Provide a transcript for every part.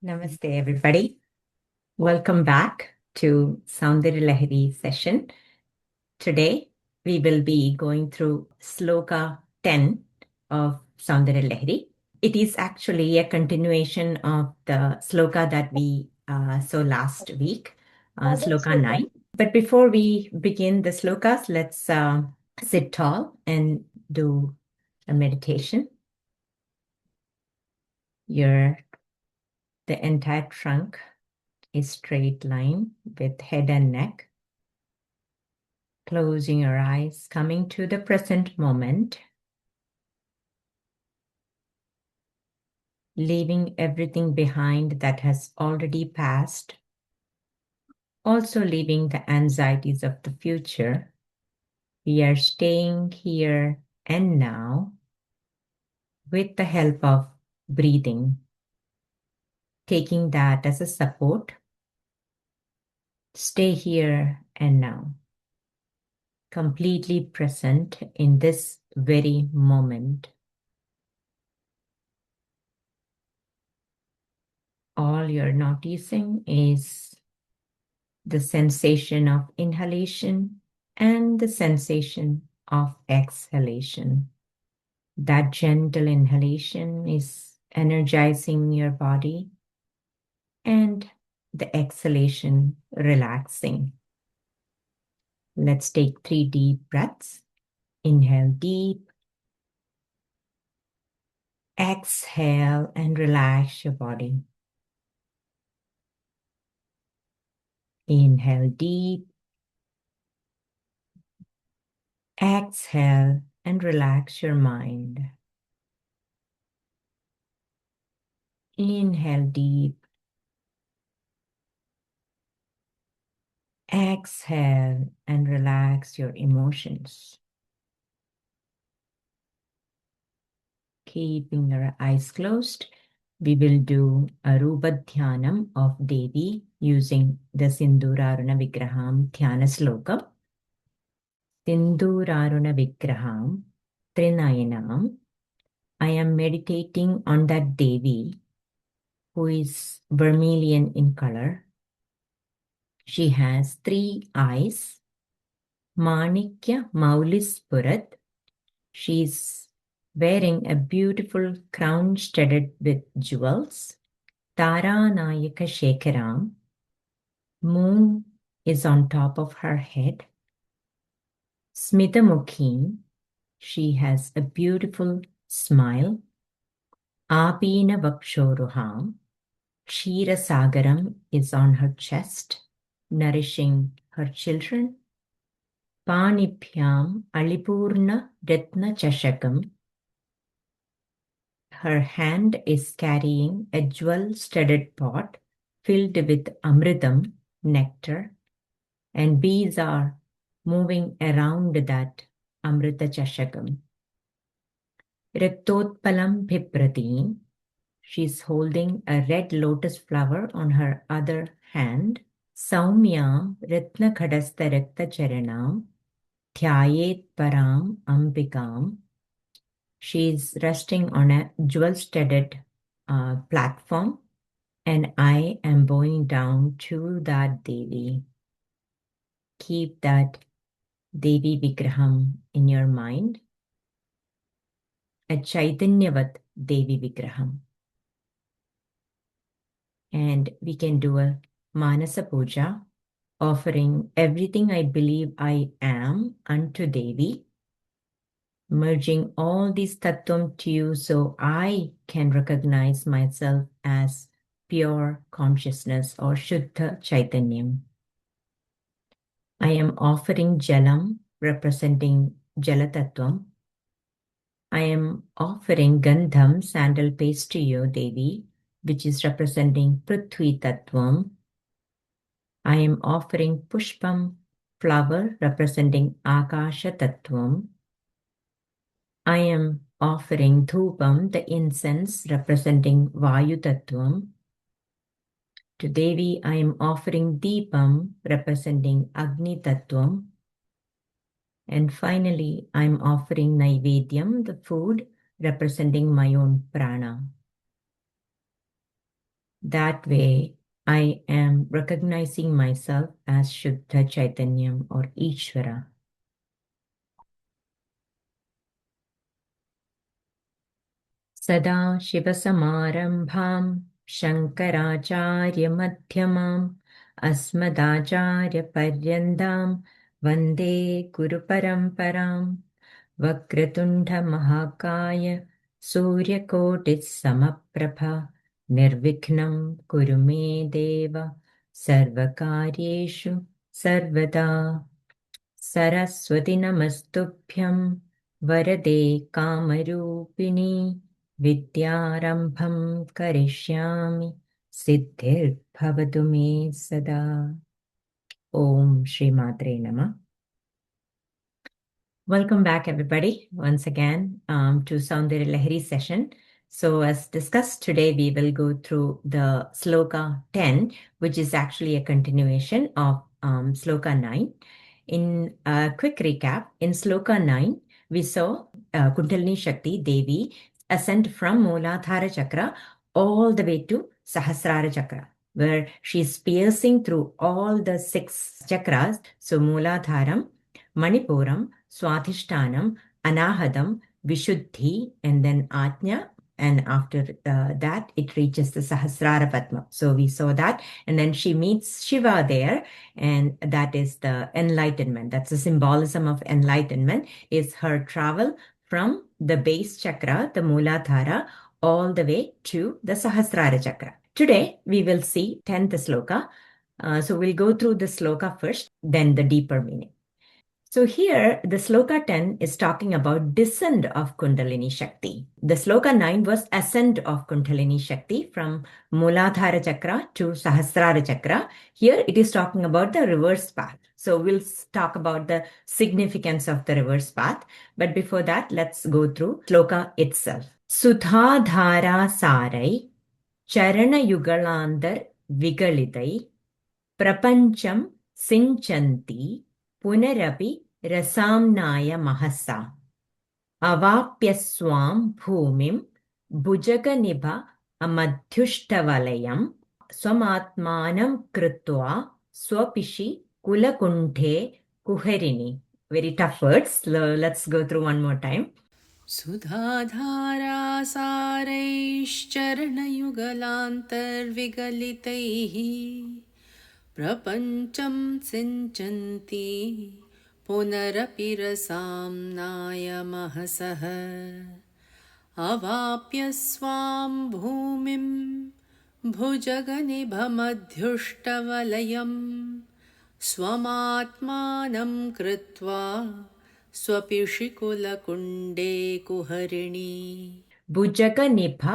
Namaste, everybody. Welcome back to Soundarya Lahari session. Today, we will be going through Śloka 10 of Soundarya Lahari. It is actually a continuation of the Śloka that we saw last week, Śloka 9. But before we begin the Ślokas, let's sit tall and do a meditation. The entire trunk is straight line with head and neck. Closing your eyes, coming to the present moment. Leaving everything behind that has already passed. Also leaving the anxieties of the future. We are staying here and now with the help of breathing. Taking that as a support. Stay here and now. Completely present in this very moment. All you're noticing is the sensation of inhalation and the sensation of exhalation. That gentle inhalation is energizing your body and the exhalation relaxing. Let's take 3 deep breaths. Inhale deep. Exhale and relax your body. Inhale deep. Exhale and relax your mind. Inhale deep. Exhale and relax your emotions. Keeping your eyes closed, we will do a Rupa Dhyanam of Devi using the Sindhuraruna Vigraham Dhyana Sloka. Sindhuraruna Vigraham Trinayanam. I am meditating on that Devi who is vermilion in color. She has 3 eyes. Manikya Maulispurat. She's wearing a beautiful crown studded with jewels. Taranayaka Shekaram. Moon is on top of her head. Smitamukhi. She has a beautiful smile. Apina Vakshoruham. Kshira Sagaram is on her chest, nourishing her children. Panipyam Alipurna Ratna Chashakam. Her hand is carrying a jewel-studded pot filled with amritam, nectar, and bees are moving around that amrita chashakam. Riktotpalam Bhipratim. She's holding a red lotus flower on her other hand. Saumyam Ratna Khadastha Rakta Charanam. Dhyayet Param Ambikam. She is resting on a jewel-studded platform, and I am bowing down to that Devi. Keep that Devi Vigraham in your mind. A Chaitanyavat Devi Vigraham. And we can do a Manasa Puja, offering everything I believe I am unto Devi. Merging all these tattvam to you so I can recognize myself as pure consciousness or Shuddha Chaitanyam. I am offering Jalam representing Jala Tattvam. I am offering Gandham sandal paste to you, Devi, which is representing Prithvi Tattvam. I am offering Pushpam flower representing Akasha Tattvam. I am offering Dhupam, the incense representing Vayu Tattvam. To Devi, I am offering Deepam representing Agni Tattvam. And finally, I am offering Naivedyam, the food representing my own prana. That way, I am recognizing myself as Shuddha Chaitanyam or Ishvara. Sada Shivasamarambham Shankaracharya Madhyamam Asmadacharya Paryandam Vande Guru Paramparam Vakratundha Mahakaya Suryakotis Samaprabha Nirvikhnam Kuru Me Deva Sarvakaryeshu Sarvada Saraswati Namastubhyam Varade Kamarupini Vidyarambham Karishyami Siddhir Bhavatu Me Sada. Om Shri Matre Namah. Welcome back, everybody, once again to Soundarya Lahari session. So as discussed today, we will go through the Sloka 10, which is actually a continuation of Sloka 9. In a quick recap, in Sloka 9, we saw Kundalini Śakti Devi ascend from Muladhara chakra all the way to Sahasrāra chakra, where she's piercing through all the 6 chakras. So Muladharam, Manipuram, Swadhishtanam, Anahadam, Vishuddhi, and then Ajna. And after that, it reaches the Sahasrāra Padma. So we saw that. And then she meets Shiva there. And that is the enlightenment. That's the symbolism of enlightenment, is her travel from the base chakra, the Muladhara, all the way to the Sahasrāra chakra. Today, we will see 10th sloka. So we'll go through the sloka first, then the deeper meaning. So here, the Sloka 10 is talking about descent of Kundalini Shakti. The Sloka 9 was ascent of Kundalini Shakti from Muladhara Chakra to Sahasrāra Chakra. Here, it is talking about the reverse path. So we'll talk about the significance of the reverse path. But before that, let's go through Sloka itself. Sudhadhara Sarai Charana Yugalandar Vigalitai Prapancham Sinchanti Punarapi Rasamnaya Mahasa Avapyaswam Bhumim Bhujaganibha Amadhyushtavaleyam Swamatmanam Krutva Swapishi Kulakunthe Kuharini. Very tough words. Let's go through one more time. Sudhadhara Saraiश्चरणयुगलान्तर्विगलितैः Prapancham sinchanti punarapi rasamnaya mahasaha avapyasvam bhumim bhujaganibhamadhyushtavalayam swamatmanam kritva swapishikulakunde kuharini. Bhujaganibha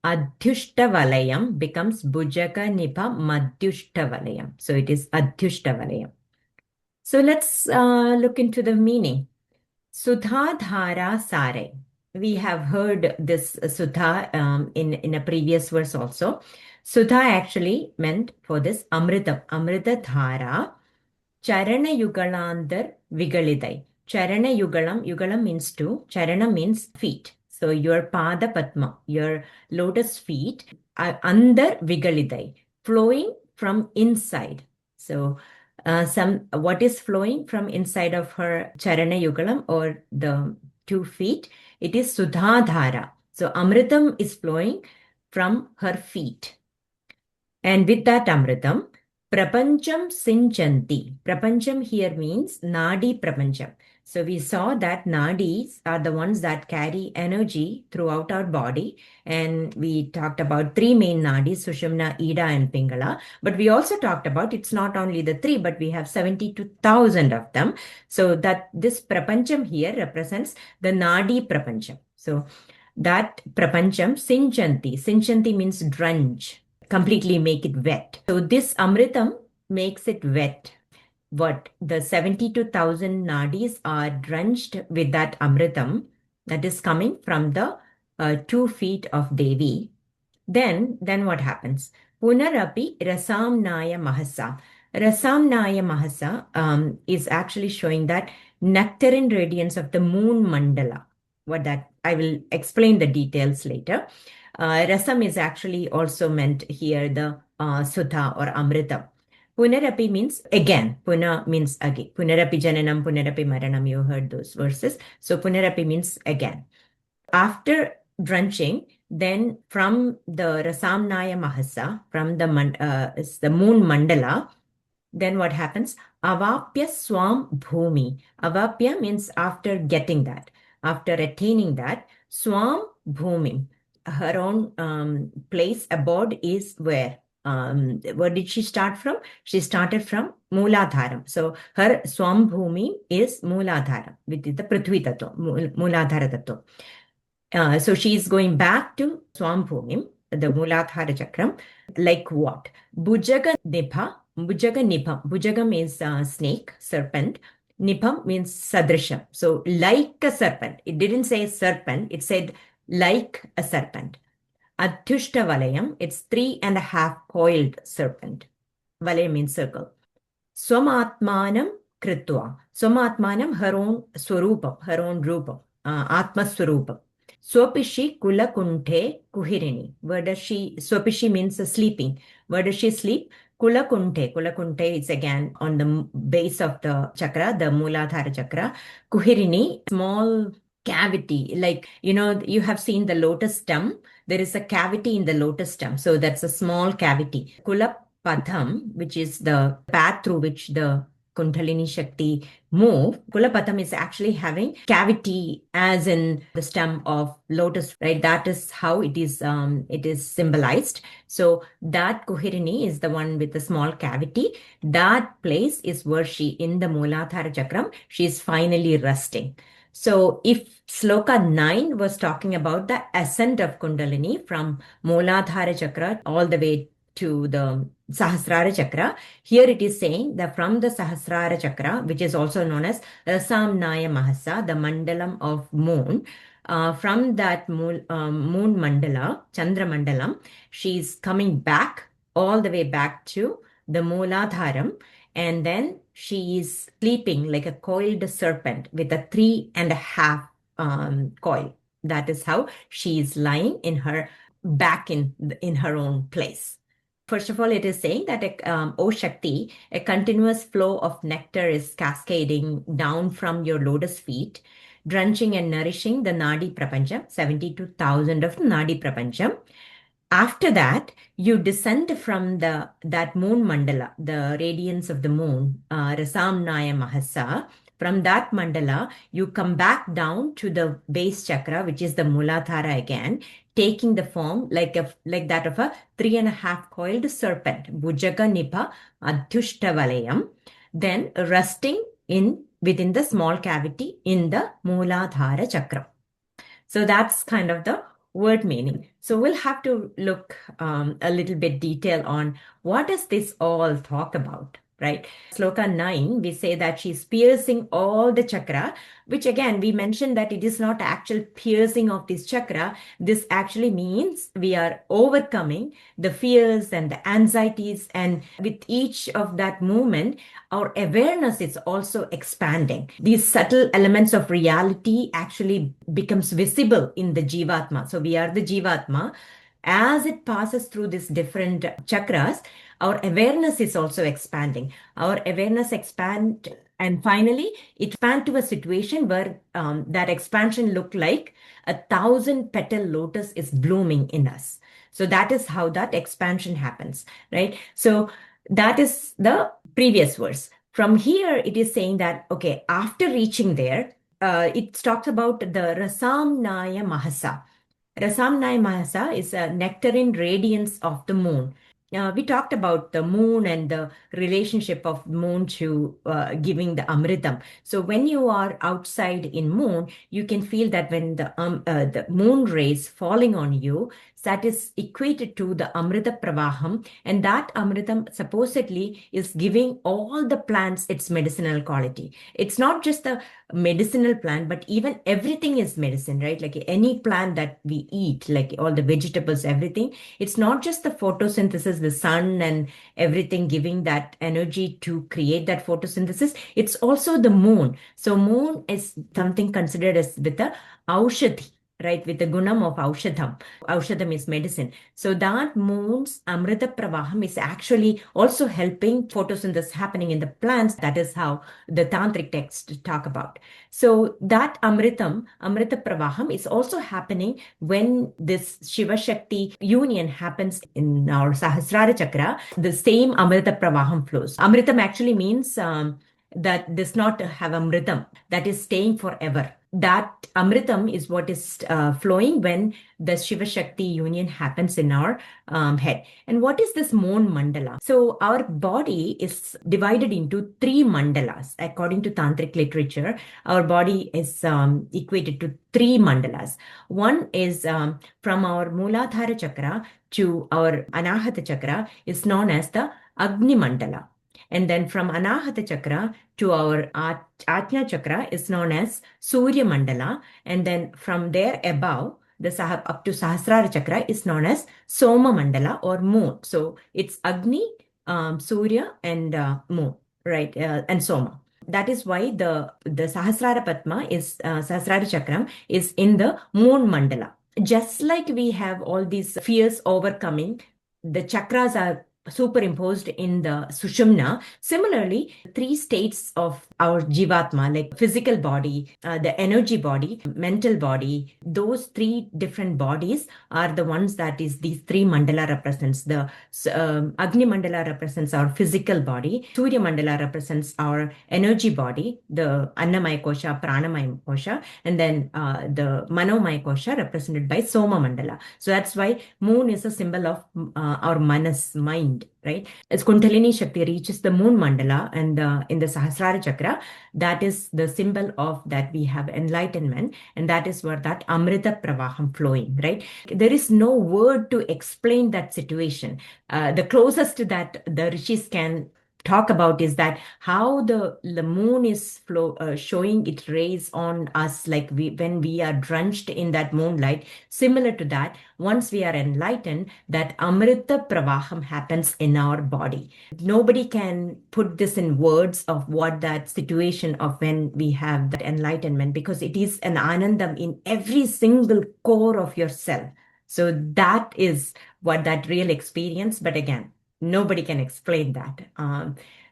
Adhyushtavaleyam becomes Bhujaganibha Madhyushtavaleyam. So it is Adhyushtavaleyam. So let's look into the meaning. Sudhadhara Sare. We have heard this Sudha in a previous verse also. Sudha actually meant for this Amritam. Amrita Dhara. Charana Yugalandar Vigalidai. Charana Yugalam. Yugalam means two. Charana means feet. So your Pada Padma, your lotus feet, are under Vigalidai, flowing from inside. So what is flowing from inside of her Charana Yugalam or the 2 feet? It is Sudhadhara. So Amritam is flowing from her feet. And with that Amritam, Prapancham Sinchanti. Prapancham here means Nadi Prapancham. So we saw that nadis are the ones that carry energy throughout our body. And we talked about 3 main nadis, Sushumna, Ida, and Pingala. But we also talked about it's not only the 3, but we have 72,000 of them. So that this Prapancham here represents the Nadi Prapancham. So that Prapancham Sinchanti. Sinchanti means drench. Completely make it wet. So this Amritam makes it wet. What the 72,000 nadis are drenched with that Amritam that is coming from the 2 feet of Devi. Then what happens? Punarapi Rasamnaya Mahasa. Rasamnaya Mahasa is actually showing that nectarine radiance of the moon mandala. What that I will explain the details later. Rasam is actually also meant here the Sudha or Amrita. Punarapi means again. Puna means again. Punarapi jananam, punarapi maranam. You heard those verses. So punarapi means again. After drenching, then from the Rasamnaya Mahasa, from the moon mandala, then what happens? Avapya swam bhumi. Avapya means after getting that, after attaining that, swam bhumi. Her own place, abode is where? Where did she start from? She started from Muladhara. So her swam bhumi is Muladhara, which is the Prithvi Tattva, Muladhara Tattva. So she is going back to swam bhumi, the Muladhara Chakram. Like what? Bhujaga Nipha. Bhujaga Nipam. Bhujaga means snake, serpent. Nipam means sadrisha. So like a serpent. It didn't say serpent. It said like a serpent. Adhushta Valayam. It's 3.5 coiled serpent. Valayam means circle. Swamatmanam Kritva. Swamatmanam, her own swarupa, her own rupa. Atma swarupa. Swapishi Kula Kunte Kuhirini. Where does she, Swapishi means sleeping. Where does she sleep? Kula Kunte. Kula Kunte is again on the base of the chakra, the Muladhara chakra. Kuhirini, small cavity. Like, you have seen the lotus stem. There is a cavity in the lotus stem. So that's a small cavity. Kula Padam, which is the path through which the Kundalini Shakti move. Kulapatham is actually having cavity as in the stem of lotus, right? That is how it is symbolized. So that Kuhirini is the one with the small cavity. That place is where she, in the Muladhara Chakram, she is finally resting. So if Sloka 9 was talking about the ascent of Kundalini from Muladhara Chakra all the way to the Sahasrāra Chakra, here it is saying that from the Sahasrāra Chakra, which is also known as Rasamnaya Mahasa, the mandalam of moon, from that moon mandala, Chandra mandalam, she's coming back, all the way back to the Muladharam, and then she is sleeping like a coiled serpent with a 3.5 coil. That is how she is lying in her back in her own place. First of all, it is saying that, O Shakti, a continuous flow of nectar is cascading down from your lotus feet, drenching and nourishing the Nadi Prapancham, 72,000 of Nadi Prapancham. After that, you descend from that moon mandala, the radiance of the moon, Rasamnaya Mahasa. From that mandala, you come back down to the base chakra, which is the Muladhara again, taking the form like that of a 3.5 coiled serpent, Bhujaga Nipha Adhushta Valayam, then resting within the small cavity in the Muladhara chakra. So that's kind of the word meaning. So we'll have to look a little bit detail on what does this all talk about, right? Sloka 9, we say that she's piercing all the chakra, which again, we mentioned that it is not actual piercing of this chakra. This actually means we are overcoming the fears and the anxieties. And with each of that movement, our awareness is also expanding. These subtle elements of reality actually becomes visible in the Jivatma. So we are the Jivatma. As it passes through these different chakras, our awareness is also expanding. Our awareness expands, and finally, it expands to a situation where that expansion look like 1,000 petal lotus is blooming in us. So that is how that expansion happens, right? So that is the previous verse. From here, it is saying that, okay, after reaching there, it talks about the Rasamnaya Mahasa. Rasamnaya Mahasa is a nectarine radiance of the moon. We talked about the moon and the relationship of moon to giving the amritam. So when you are outside in moon, you can feel that when the moon rays falling on you, that is equated to the amrita pravaham, and that amritam supposedly is giving all the plants its medicinal quality. It's not just the medicinal plant, but even everything is medicine, right? Like any plant that we eat, like all the vegetables, everything, it's not just the photosynthesis, the sun and everything giving that energy to create that photosynthesis. It's also the moon. So moon is something considered as with the aushadhi, right, with the gunam of aushadam. Aushadam is medicine. So that moon's Amrita Pravaham is actually also helping photosynthesis happening in the plants. That is how the tantric texts talk about. So that Amrita Pravaham is also happening when this Shiva Shakti union happens in our Sahasrāra chakra. The same Amrita Pravaham flows. Amritam actually means that does not have Amritam, that is staying forever. That Amritam is what is flowing when the Shiva Shakti union happens in our head. And what is this moon mandala? So our body is divided into 3 mandalas. According to tantric literature, our body is equated to 3 mandalas. One is from our Muladhara chakra to our Anahata chakra is known as the Agni mandala. And then from Anahata chakra to our Ajna chakra is known as Surya mandala. And then from there above, up to Sahasrāra chakra is known as Soma mandala or moon. So it's Agni, Surya and moon, right? And Soma. That is why the Sahasrāra Padma is Sahasrāra chakram is in the moon mandala. Just like we have all these fears overcoming, the chakras are superimposed in the Sushumna. Similarly, 3 states of our Jivatma, like physical body, the energy body, mental body, those 3 different bodies are the ones that is these 3 mandala represents. The Agni mandala represents our physical body, Surya mandala represents our energy body, the Annamaya Kosha, Pranamaya Kosha, and then the Manomaya Kosha represented by Soma mandala. So that's why moon is a symbol of our manas, mind. Right? As Kundalini Śakti reaches the moon mandala and in the Sahasrāra chakra, that is the symbol of that we have enlightenment, and that is where that Amrita Pravaham flowing, right? There is no word to explain that situation. The closest that the rishis can talk about is that how the moon is showing its rays on us, like when we are drenched in that moonlight. Similar to that, once we are enlightened, that Amrita Pravaham happens in our body. Nobody can put this in words of what that situation of when we have that enlightenment, because it is an anandam in every single core of yourself. So that is what that real experience, but again, nobody can explain that.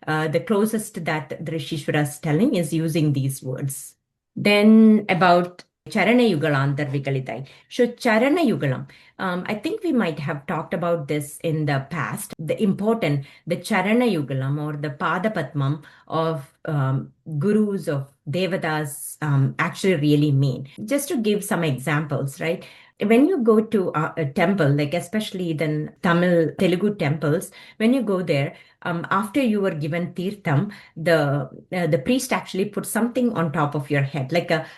The closest that the Rishishwara is telling is using these words. Then about Charana Yugalantar Vigalitai. So Charana Yugalam, I think we might have talked about this in the past. The Charana Yugalam or the Pada Padmam of gurus, of devatas actually really mean. Just to give some examples, right? When you go to a temple, like especially the Telugu temples, when you go there, after you were given tirtham, the priest actually put something on top of your head,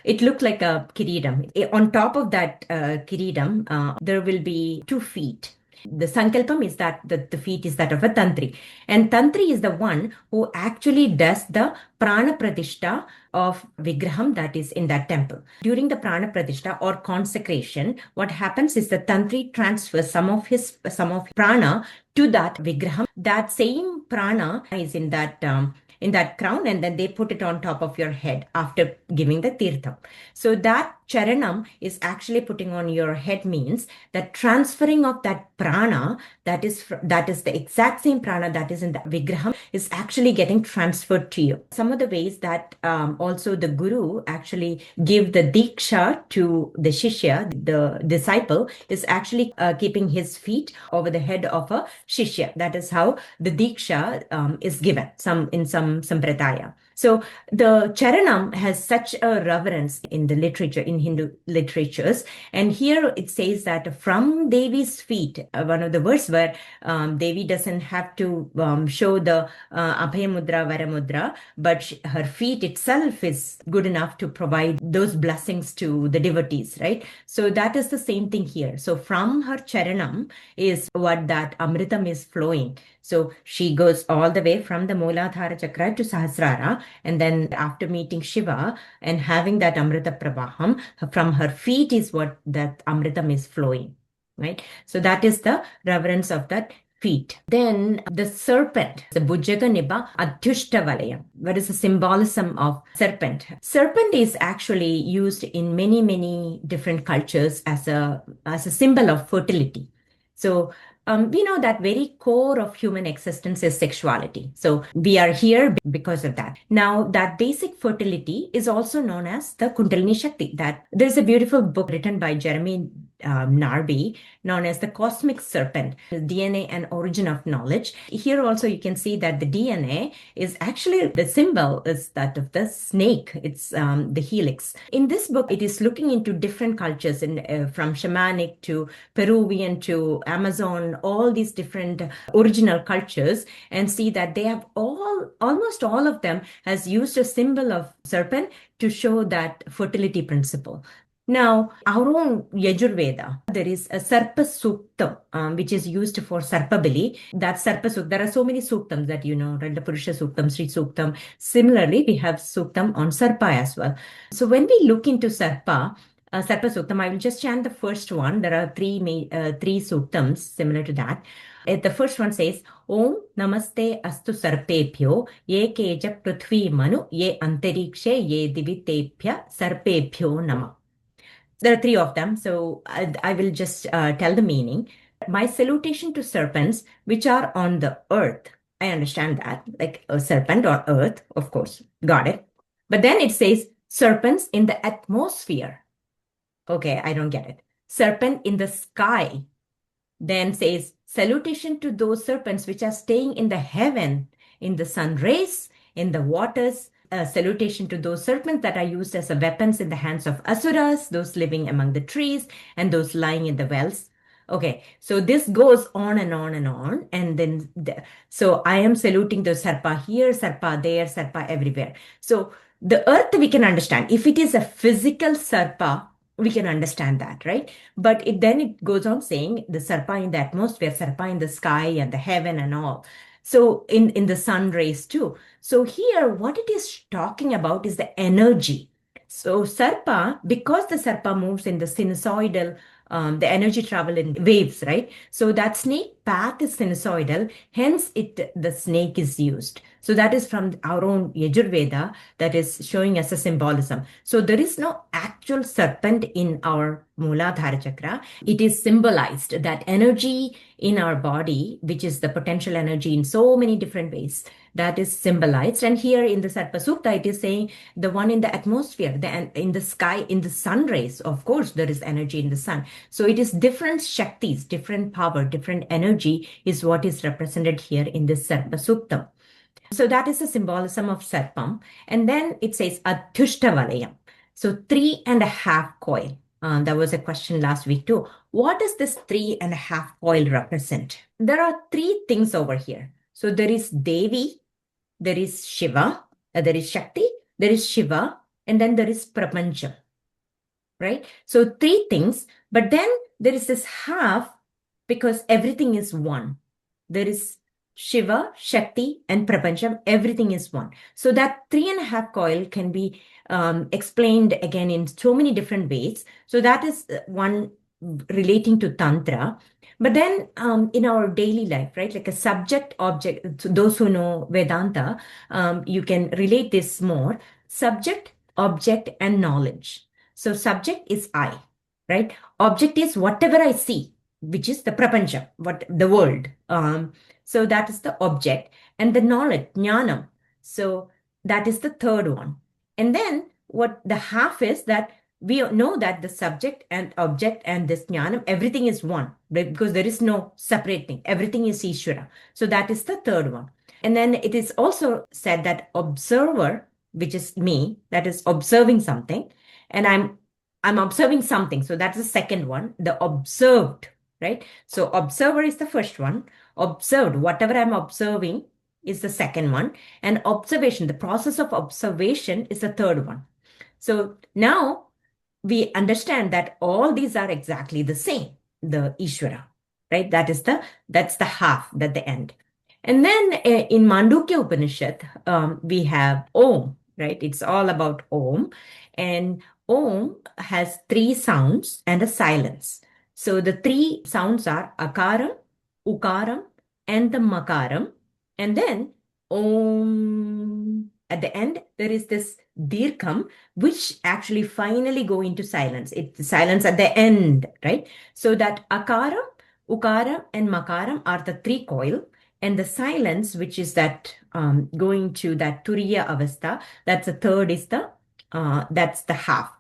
it looked like a kiridam. On top of that kiridam, there will be 2 feet. The sankalpam is that the feet is that of a tantri, and tantri is the one who actually does the prana pratishtha of vigraham that is in that temple. During the prana pratishtha or consecration, what happens is the tantri transfers some of prana to that vigraham. That same prana is in that crown, and then they put it on top of your head after giving the tirtham. So that charanam is actually putting on your head means that transferring of that prana, that is the exact same prana that is in the vigraham, is actually getting transferred to you. Some of the ways that also the guru actually give the diksha to the shishya, the disciple, is actually keeping his feet over the head of a shishya. That is how the diksha is given in some sampradaya. So the charanam has such a reverence in the literature, in Hindu literatures. And here it says that from Devi's feet, one of the verse where Devi doesn't have to show the Abhaya Mudra, Vara Mudra, but her feet itself is good enough to provide those blessings to the devotees, right? So that is the same thing here. So from her charanam is what that Amritam is flowing. So she goes all the way from the Muladhara chakra to Sahasrāra, and then after meeting Shiva and having that Amrita Pravaham, from her feet is what that Amritam is flowing, right? So that is the reverence of that feet. Then the serpent, the Bhujjaga Niba Adhyushta. What is the symbolism of serpent? Serpent is actually used in many, many different cultures as a symbol of fertility. So we know that very core of human existence is sexuality. So we are here because of that. Now, that basic fertility is also known as the Kundalini Śakti. That there's a beautiful book written by Jeremy Narby known as the Cosmic Serpent, the DNA and Origin of Knowledge. Here also you can see that the DNA is actually, the symbol is that of the snake. It's the helix. In this book, it is looking into different cultures from shamanic to Peruvian to Amazon, all these different original cultures, and see that they have almost all of them has used a symbol of serpent to show that fertility principle. Now, our own Yajurveda, there is a Sarpa Suktam, which is used for Sarpabali. That Sarpa Suktam, there are so many Suktams that you know, right? The Purusha Suktam, Sri Suktam. Similarly, we have Suktam on Sarpa as well. So when we look into Sarpa Suktam, I will just chant the first one. There are three Suktams similar to that. The first one says, Om Namaste Astu Sarpebhyo Ye Keja Prithvi Manu Ye Antarikshe Ye Divitebhya Sarpebhyo Nama. There are three of them, so I will just tell the meaning. My salutation to serpents which are on the earth. I understand that, like a serpent or earth, of course. Got it. But then it says serpents in the atmosphere. Okay, I don't get it. Serpent in the sky. Then says salutation to those serpents which are staying in the heaven, in the sun rays, in the waters. Salutation to those serpents that are used as weapons in the hands of asuras, those living among the trees, and those lying in the wells. Okay, so this goes on and on and on. And then, so I am saluting the sarpa here, sarpa there, sarpa everywhere. So the earth we can understand. If it is a physical sarpa, we can understand that, right? But then it goes on saying the sarpa in the atmosphere, sarpa in the sky and the heaven and all. So in the sun rays too. So here, what it is talking about is the energy. So sarpa, because the sarpa moves in the sinusoidal, the energy travel in waves, right? So that snake path is sinusoidal, hence the snake is used. So that is from our own Yajurveda that is showing us a symbolism. So there is no actual serpent in our Muladhara chakra. It is symbolized, that energy in our body, which is the potential energy in so many different ways, that is symbolized. And here in the Sarpa Sukta, it is saying the one in the atmosphere, in the sky, in the sun rays, of course, there is energy in the sun. So it is different Shaktis, different power, different energy is what is represented here in this Sarpa Sukta. So that is the symbolism of Sarpam. And then it says Adhyushta. So 3.5 coil. That was a question last week too. What does this 3.5 coil represent? There are three things over here. So there is Devi, there is Shiva, there is Shakti, there is Shiva, and then there is Prapancham, right? So three things, but then there is this half because everything is one. There is Shiva, Shakti, and Prapancham, everything is one. So that 3.5 coil can be explained again in so many different ways. So that is one relating to Tantra. But then in our daily life, right, like a subject object, to those who know Vedanta, you can relate this more. Subject, object, and knowledge. So subject is I, right? Object is whatever I see, which is the prapancha, what the world. So that is the object. And the knowledge, jnanam. So that is the third one. And then what the half is that we know that the subject and object and this jnanam, everything is one, right? Because there is no separate thing. Everything is Ishvara. So that is the third one. And then it is also said that observer, which is me, that is observing something. And I'm observing something. So that's the second one, the observed, right? So observer is the first one. Observed, whatever I'm observing is the second one. And observation, the process of observation is the third one. So now we understand that all these are exactly the same, the Ishvara, right? That's the half, that the end. And then in Mandukya Upanishad, we have Om, right? It's all about Om. And Om has three sounds and a silence. So the three sounds are Akaram, Ukaram, and the makaram, and then om. At the end, there is this dirgham, which actually finally go into silence. It's silence at the end, right? So that akaram, ukaram, and makaram are the three coil, and the silence, which is that going to that turiya avastha, that's the third is that's the half.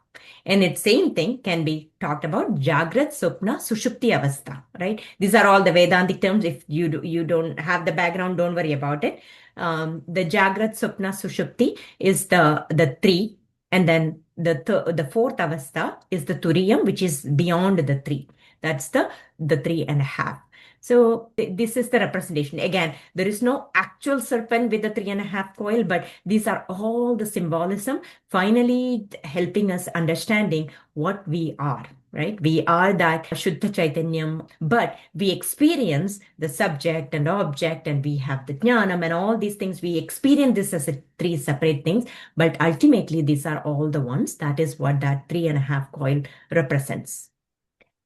And its same thing can be talked about Jagrat, Swapna, Sushupti Avastha, right? These are all the Vedantic terms. If you don't have the background, don't worry about it. The Jagrat, Swapna, Sushupti is the three, and then the fourth Avastha is the Turiyam, which is beyond the three. That's the three and a half. So this is the representation. Again, there is no actual serpent with the 3.5 coil, but these are all the symbolism, finally helping us understanding what we are, right? We are that Shuddha Chaitanyam, but we experience the subject and object, and we have the jnanam and all these things. We experience this as three separate things, but ultimately these are all the ones. That is what that 3.5 coil represents.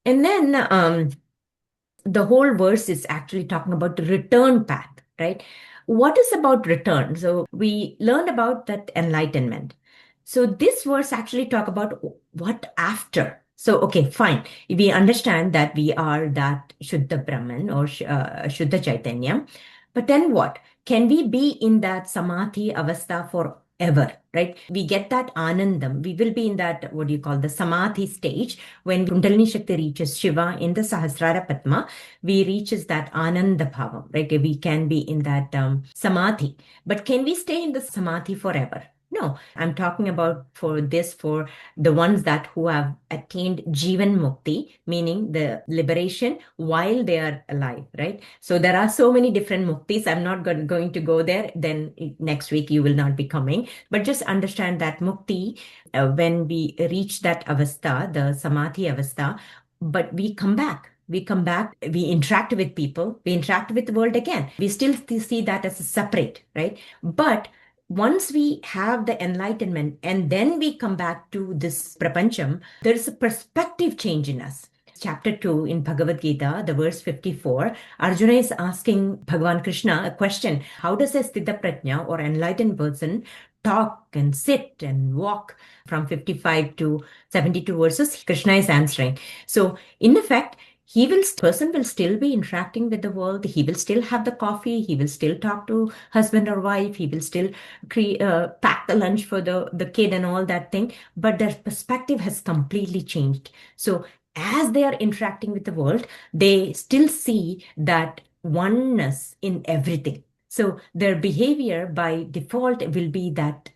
And then the whole verse is actually talking about the return path, right? What is about return? So we learned about that enlightenment. So this verse actually talk about what after. So, okay, fine. We understand that we are that Shuddha Brahman or Shuddha Chaitanya. But then what? Can we be in that Samadhi Avastha forever, right? We get that Anandam. We will be in that, what do you call, the Samadhi stage. When Kundalini Shakti reaches Shiva in the Sahasrāra Padma, we reaches that Ananda Bhavam, right? We can be in that Samadhi. But can we stay in the Samadhi forever? No, I'm talking about for the ones that who have attained Jivan Mukti, meaning the liberation while they are alive, right? So there are so many different muktis. I'm not going to go there. Then next week you will not be coming. But just understand that mukti, when we reach that avastha, the samadhi avastha, but we come back. We come back, we interact with people, we interact with the world again. We still see that as a separate, right? But once we have the enlightenment and then we come back to this prapancham, there is a perspective change in us. Chapter 2 in Bhagavad Gita, the verse 54, Arjuna is asking Bhagavan Krishna a question. How does a Sthita Prajna or enlightened person talk and sit and walk? From 55 to 72 verses, Krishna is answering. So in effect, person will still be interacting with the world. He will still have the coffee. He will still talk to husband or wife. He will still pack the lunch for the kid and all that thing. But their perspective has completely changed. So as they are interacting with the world, they still see that oneness in everything. So their behavior by default will be that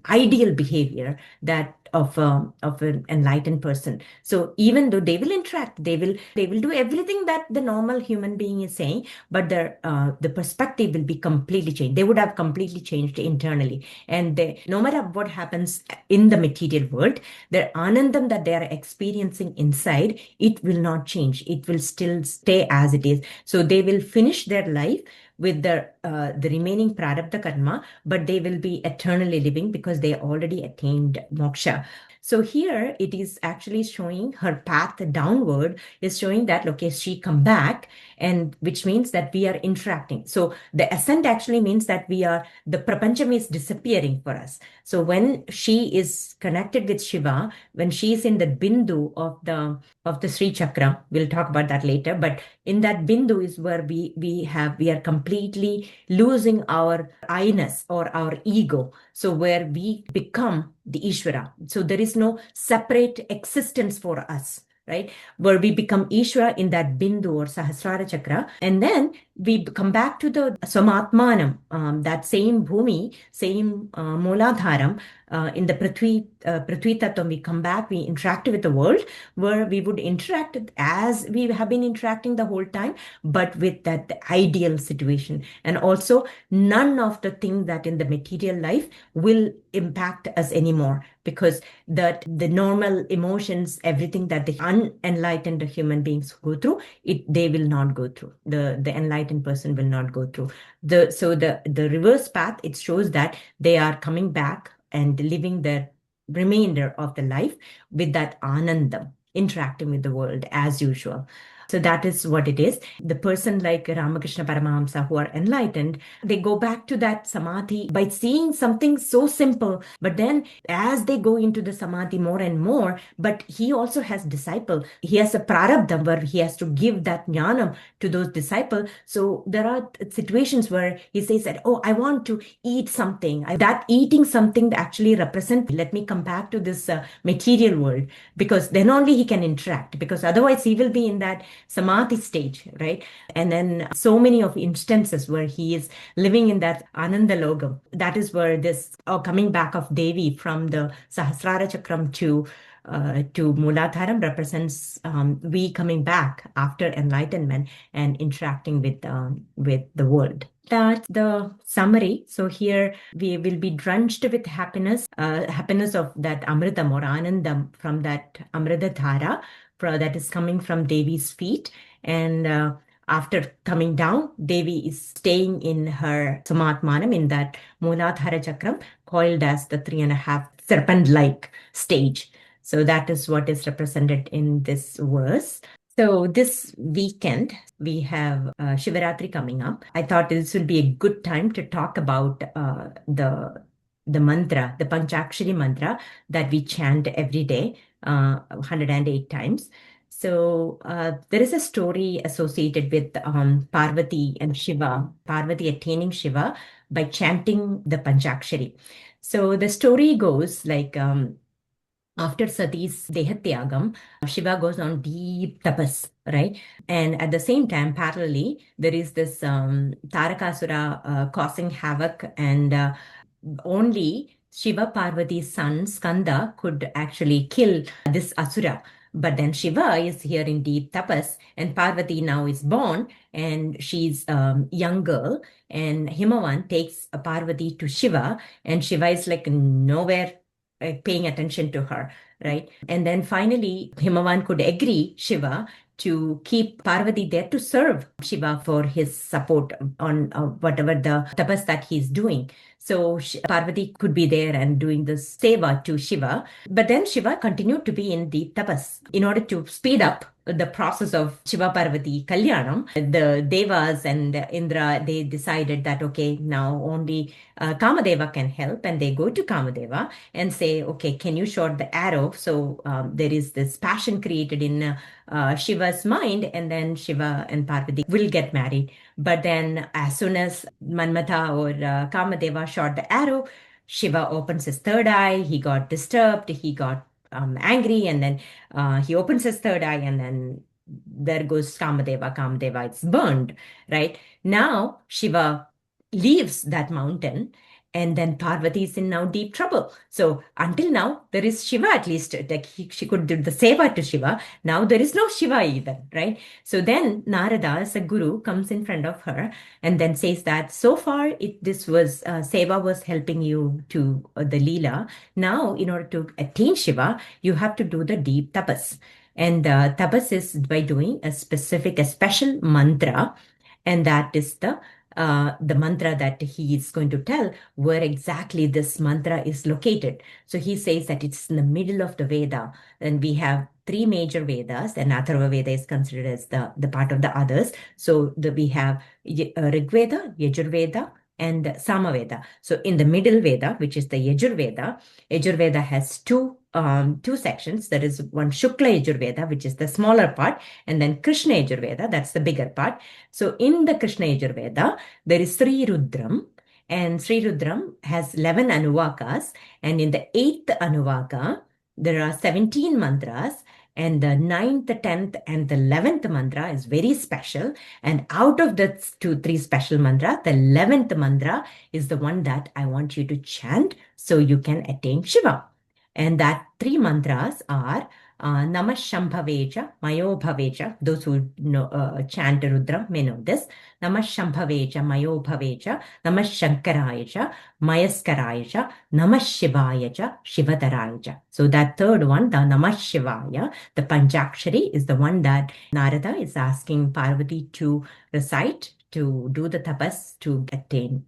ideal behavior that of an enlightened person. So even though they will interact, they will do everything that the normal human being is saying, but the perspective will be completely changed. They would have completely changed internally, and no matter what happens in the material world, their anandam that they are experiencing inside, it will not change. It will still stay as it is. So they will finish their life with the remaining prarabdha karma, but they will be eternally living because they already attained moksha. So here it is actually showing her path downward is showing that, okay, she come back, and which means that we are interacting. So the ascent actually means that the prapancham is disappearing for us. So when she is connected with Shiva, when she is in the bindu of the Sri Chakra, we'll talk about that later, but in that bindu is where we are completely losing our I-ness or our ego. So where we become the Ishvara. So there is no separate existence for us, right? Where we become Ishvara in that bindu or Sahasrāra Chakra. And then we come back to the Swamatmanam, that same bhumi, same Muladharam, in the Prithvi Tattvam, we come back, we interact with the world, where we would interact as we have been interacting the whole time, but with that ideal situation. And also, none of the things that in the material life will impact us anymore, because the normal emotions, everything that the unenlightened human beings go through, they will not go through. The enlightened person will not go through. So the reverse path, it shows that they are coming back and living the remainder of the life with that anandam, interacting with the world as usual. So that is what it is. The person like Ramakrishna Paramahamsa who are enlightened, they go back to that samadhi by seeing something so simple. But then as they go into the samadhi more and more, but he also has disciple. He has a prarabdha where he has to give that jnanam to those disciples. So there are situations where he says that, oh, I want to eat something. That eating something actually represents, let me come back to this material world, because then only he can interact, because otherwise he will be in that samadhi stage, right? And then so many of instances where he is living in that ananda logam. That is where this coming back of Devi from the Sahasrāra chakram to Muladhara represents we coming back after enlightenment and interacting with the world. That's the summary. So here we will be drenched with happiness, happiness of that amritam or anandam from that amrita dhara that is coming from Devi's feet. And after coming down, Devi is staying in her samatmanam in that Muladhara chakram, coiled as the 3.5 serpent-like stage. So that is what is represented in this verse. So this weekend, we have Shivaratri coming up. I thought this will be a good time to talk about the mantra, the Panchakshari mantra that we chant every day, 108 times. So there is a story associated with Parvati and Shiva, Parvati attaining Shiva by chanting the Panchakshari. So the story goes like, after Sati's Dehatyagam, Shiva goes on deep tapas, right? And at the same time, parallelly, there is this Tarakasura causing havoc, and only Shiva Parvati's son Skanda could actually kill this Asura. But then Shiva is here in deep tapas, and Parvati now is born, and she's a young girl, and Himavan takes Parvati to Shiva, and Shiva is like nowhere paying attention to her, right? And then finally, Himavan could agree Shiva to keep Parvati there to serve Shiva for his support on whatever the tapas that he's doing. So Parvati could be there and doing the seva to Shiva. But then Shiva continued to be in deep tapas. In order to speed up the process of Shiva Parvati Kalyanam, the Devas and Indra, they decided that, okay, now only Kamadeva can help. And they go to Kamadeva and say, okay, can you shoot the arrow? So there is this passion created in Shiva's mind, and then Shiva and Parvati will get married. But then as soon as Manmatha or Kamadeva shot the arrow, Shiva opens his third eye. He got disturbed. He got angry, and then he opens his third eye, and then there goes Kamadeva. Kamadeva, it's burned, right? Now Shiva leaves that mountain, and then Parvati is in now deep trouble. So until now, there is Shiva at least, like she could do the seva to Shiva. Now there is no Shiva either, right? So then Narada, as a guru, comes in front of her and then says that so far this was seva was helping you to the Leela. Now, in order to attain Shiva, you have to do the deep tapas. And tapas is by doing a special mantra, and that is the mantra that he is going to tell where exactly this mantra is located. So he says that it's in the middle of the Veda, and we have 3 major Vedas, and Atharva Veda is considered as the part of the others. So we have Rig Veda, Yajur Veda, and Samaveda. So in the middle Veda, which is the Yajur Veda has two sections. There is one Shukla Yajurveda, which is the smaller part, and then Krishna Yajurveda, that's the bigger part. So in the Krishna Yajurveda, there is Sri Rudram, and Sri Rudram has 11 anuvakas, and in the 8th anuvaka, there are 17 mantras, and the 9th, 10th, and the 11th mantra is very special. And out of the 3 special mantra, the 11th mantra is the one that I want you to chant so you can attain Shiva. And that 3 mantras are Namah Shambhavecha, Mayo Bhavecha. Those who know, chant Rudra may know this. Namah Shambhavecha, Mayo Bhavecha, Namah Shankarayacha, Mayaskarayacha, Namah Shivayacha, Shivatarayacha. So that third one, the Namah Shivaya, the Panchakshari, is the one that Narada is asking Parvati to recite to do the tapas to attain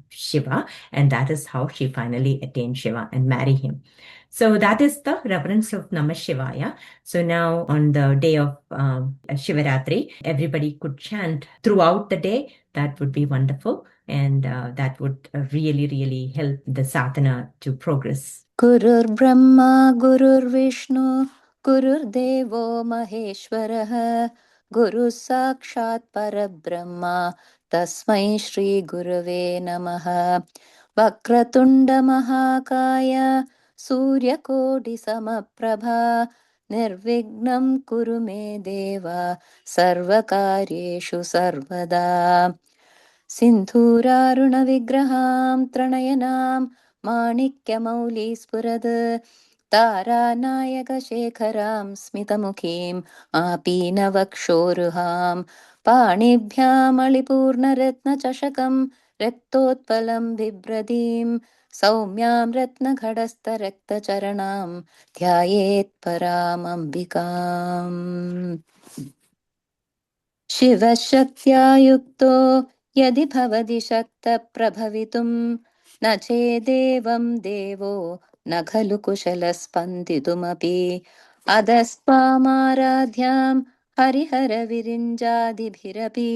Shiva, and that is how she finally attained Shiva and marry him. So that is the reverence of Namah Shivaya. So now on the day of Shivaratri, everybody could chant throughout the day. That would be wonderful. And that would really, really help the sadhana to progress. Gurur Brahma, Gurur Vishnu, Gurur Devo Maheshwaraha, Guru Sakshat Parabrahma, Tasmai Shri Gurave Namaha. Vakratunda Mahakaya, Surya Kodi Samaprabha, Nirvignam Kuru Me Deva, Sarvakaryeshu Sarvada. सिन्धूरारुणविग्रहां त्रणयनां माणिक्यमौलिस्फुरद् तारानायकशेखरां स्मितमुखीम् आपीनवक्षोरुहां पाणिभ्यामलिपूर्णरत्नचषकं रक्तोत्पलं बिभ्रतीं सौम्यां रत्नखडस्थरक्तचरणां ध्यायेत् परामम्बिकाम् शिवशक्त्या युक्तो यदि भवति शक्तप्रभवितुं न चेदेवं देवो न खलु कुशलस्पन्दितुमपि अधस्त्वामाराध्यां हरिहरविरिञ्जादिभिरपि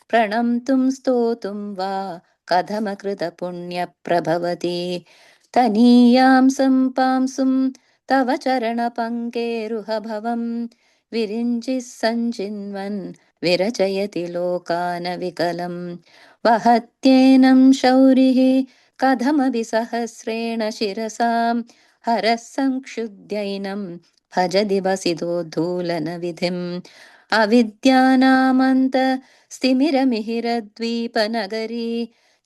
प्रणम्तुं स्तोतुं वा कथमकृतपुण्यप्रभवति तनीयां सम्पांसुं तव चरणपङ्केरुहभवम् विरिञ्चिः सञ्चिन्वन् विरचयति लोकानविकलम् वहत्येनं शौरिः कथमपि सहस्रेण शिरसां हरः संक्षुद्यैनं भजति वसितोद्धूलनविधिम् अविद्यानामन्त स्तिमिरमिहिरद्वीपनगरी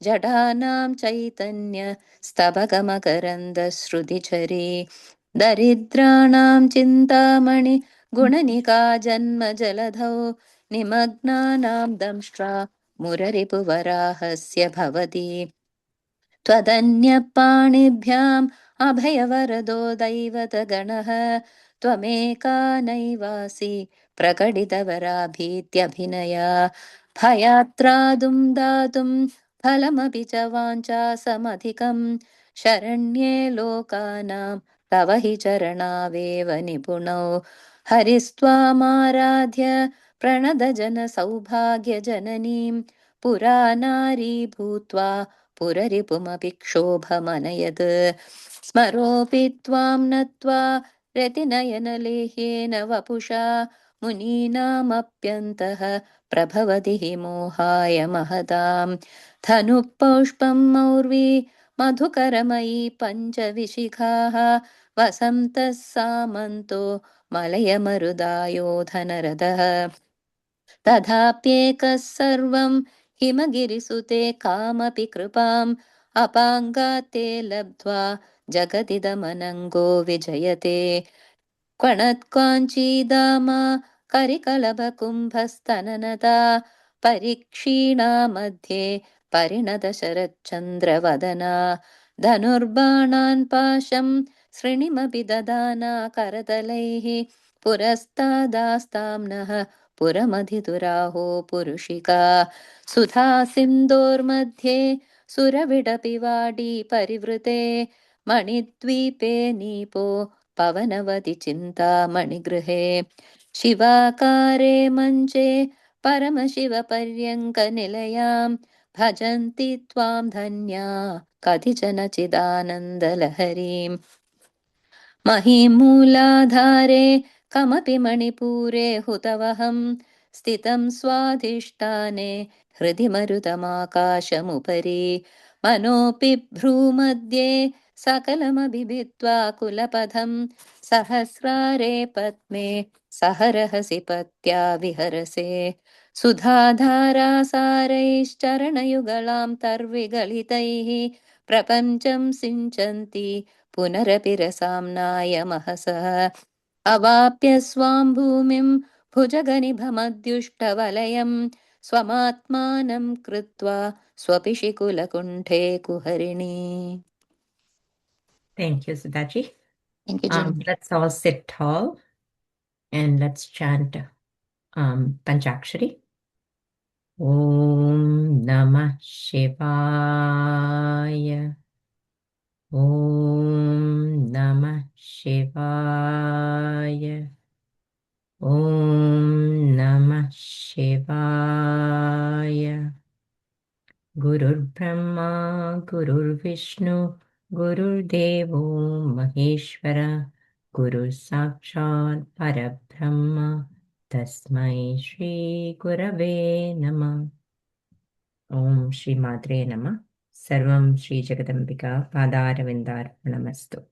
जडानां चैतन्य स्तबकमकरन्दश्रुतिचरी दरिद्राणां चिन्तामणि गुणनिका जन्मजलधौ निमग्नानां दंष्ट्रा मुररिपुवराहस्य भवति त्वदन्यपाणिभ्याम् अभयवरदो दैवतगणः त्वमेका नैवासि प्रकटितवराभीत्यभिनया भयात्रादुं दातुं फलमपि च वाञ्छासमधिकं शरण्ये लोकानां तव हि चरणावेव निपुणौ हरिस्त्वामाराध्य प्रणतजनसौभाग्यजननीं पुरा नारी भूत्वा पुररिपुमपि क्षोभमनयत् स्मरोऽपि त्वां नत्वा रतिनयनलेह्येन वपुषा मुनीनामप्यन्तः प्रभवति हि मोहाय महतां धनुः पौष्पं मौर्वी मधुकरमयी पञ्चविशिखाः वसन्तः सामन्तो मलयमरुदायो धनरथः तथाप्येकः सर्वं हिमगिरिसुते कामपि कृपाम् अपाङ्गाते लब्ध्वा जगदिदमनङ्गो विजयते क्वणत्काञ्चीदामा करिकलभकुम्भस्तननता परिक्षीणा मध्ये परिणतशरच्चन्द्रवदना धनुर्बाणान् पाशं सृणिमपि ददाना करतलैः पुरस्तादास्ताम्नः पुरमधितुराहो पुरुषिका सुधा सिन्धोर्मध्ये सुरविडपि परिवृते मणिद्वीपे नीपो पवनवति चिन्तामणिगृहे शिवाकारे मञ्चे परमशिवपर्यङ्कनिलयां भजन्ति त्वां धन्या कतिचन चिदानन्दलहरीम् महीमूलाधारे कमपि मणिपूरे हुतवहं स्थितं स्वाधिष्ठाने हृदि मरुतमाकाशमुपरि मनोऽपि भ्रूमध्ये सकलमभिभित्वा कुलपथं सहस्रारे पद्मे सहरहसि पत्या विहरसे सुधाधारासारैश्चरणयुगलां तर्विगलितैः प्रपञ्चं सिञ्चन्ति पुनरपि रसाम्नाय महसः अवाप्य स्वां भूमिं भुजगनिभमद्युष्टवलयं स्वमात्मानं कृत्वा स्वपिशि कुलकुण्ठे कुहरिणी. Thank you, Sudhaji. Thank you, Jim. Let's all sit tall and let's chant Panchakshari. Om Namah Shivaya. Om Namah Shivaya. Om Namah Shivaya. Gurur Brahma, Gurur Vishnu, Gurur Devo Maheshwara, Guru Sakshat Parabrahma, Tasmai Shri Gurave Namah. Om Shri Madre Namah. Sarvam Shri Jagadambika Padarvindarpanastu.